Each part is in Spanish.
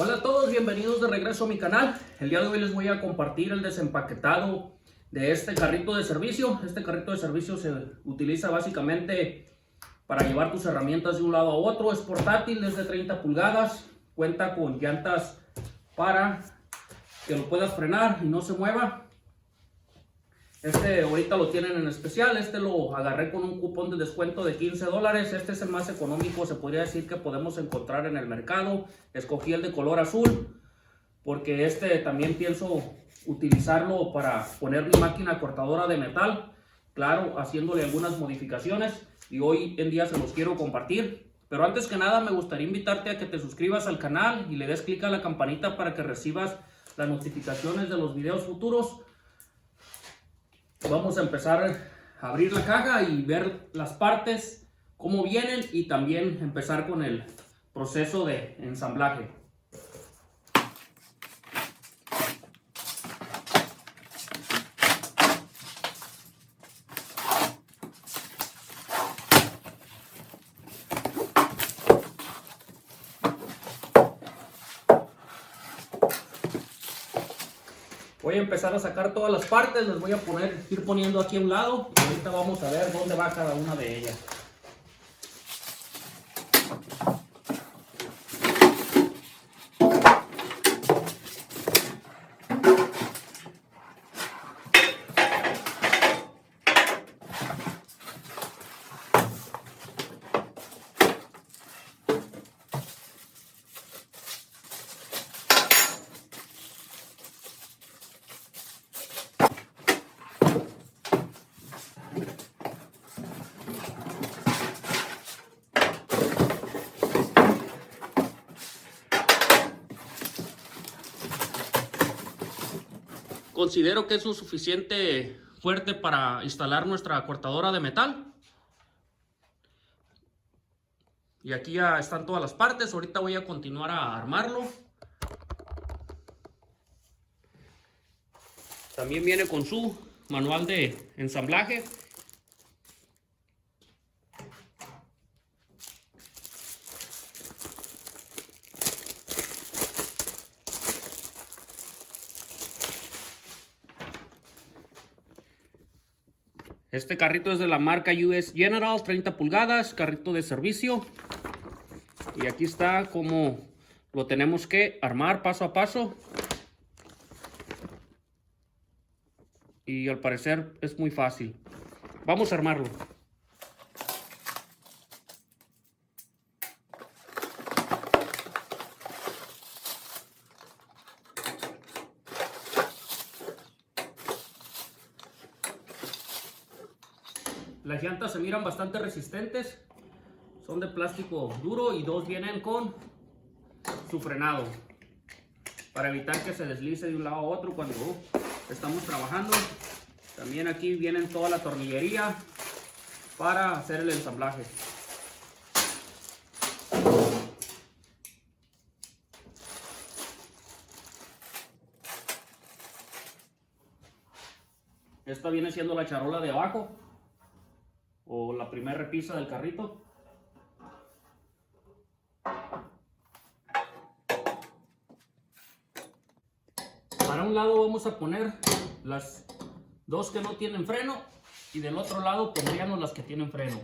Hola a todos, bienvenidos de regreso a mi canal. El día de hoy les voy a compartir el desempaquetado de este carrito de servicio. Este carrito de servicio se utiliza básicamente para llevar tus herramientas de un lado a otro. Es portátil, es de 30 pulgadas, cuenta con llantas para que lo puedas frenar y no se mueva. Este ahorita lo tienen en especial, este lo agarré con un cupón de descuento de $15. Este es el más económico, se podría decir, que podemos encontrar en el mercado. Escogí el de color azul porque este también pienso utilizarlo para poner mi máquina cortadora de metal, claro, haciéndole algunas modificaciones, y hoy en día se los quiero compartir. Pero antes que nada me gustaría invitarte a que te suscribas al canal y le des clic a la campanita para que recibas las notificaciones de los videos futuros. Vamos a empezar a abrir la caja y ver las partes, cómo vienen, y también empezar con el proceso de ensamblaje. Voy a empezar a sacar todas las partes, les voy a ir poniendo aquí a un lado y ahorita vamos a ver dónde va cada una de ellas. Considero que es lo suficiente fuerte para instalar nuestra cortadora de metal. Y aquí ya están todas las partes. Ahorita voy a continuar a armarlo. También viene con su manual de ensamblaje. Este carrito es de la marca US General, 30 pulgadas, carrito de servicio. Y aquí está cómo lo tenemos que armar paso a paso. Y al parecer es muy fácil. Vamos a armarlo. Las llantas se miran bastante resistentes, son de plástico duro y dos vienen con su frenado para evitar que se deslice de un lado a otro cuando estamos trabajando. También aquí vienen toda la tornillería para hacer el ensamblaje. Esta viene siendo la charola de abajo, o la primera repisa del carrito. Para un lado vamos a poner las dos que no tienen freno y del otro lado pondríamos las que tienen freno.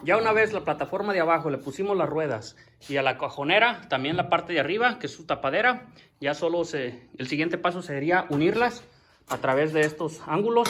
Ya una vez la plataforma de abajo le pusimos las ruedas y a la cajonera también la parte de arriba, que es su tapadera, ya solo el siguiente paso sería unirlas a través de estos ángulos.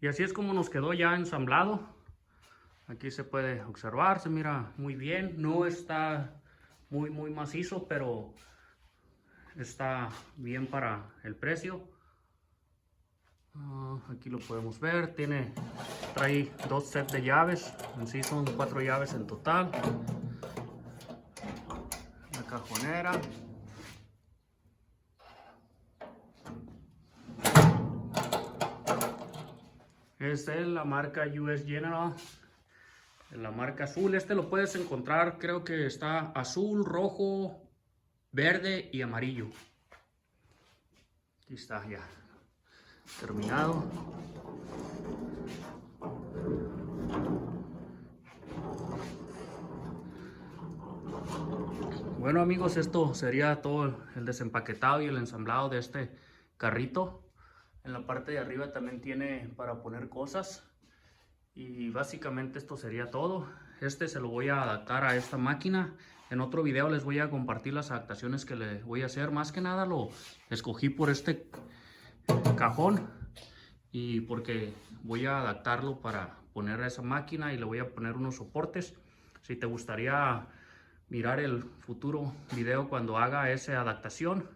Y así es como nos quedó ya ensamblado. Aquí se puede observar, se mira muy bien. No está muy macizo, pero está bien para el precio. Aquí lo podemos ver. Trae 2 sets de llaves. En sí son 4 llaves en total. La cajonera. Esta es la marca US General, la marca azul. Este lo puedes encontrar, creo que está azul, rojo, verde y amarillo. Aquí está ya terminado. Bueno amigos, esto sería todo el desempaquetado y el ensamblado de este carrito. En la parte de arriba también tiene para poner cosas. Y básicamente esto sería todo. Este se lo voy a adaptar a esta máquina. En otro video les voy a compartir las adaptaciones que le voy a hacer. Más que nada lo escogí por este cajón y porque voy a adaptarlo para poner a esa máquina y le voy a poner unos soportes. Si te gustaría mirar el futuro video cuando haga esa adaptación,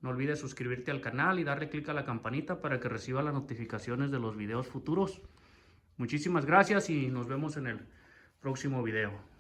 no olvides suscribirte al canal y darle clic a la campanita para que reciba las notificaciones de los videos futuros. Muchísimas gracias y nos vemos en el próximo video.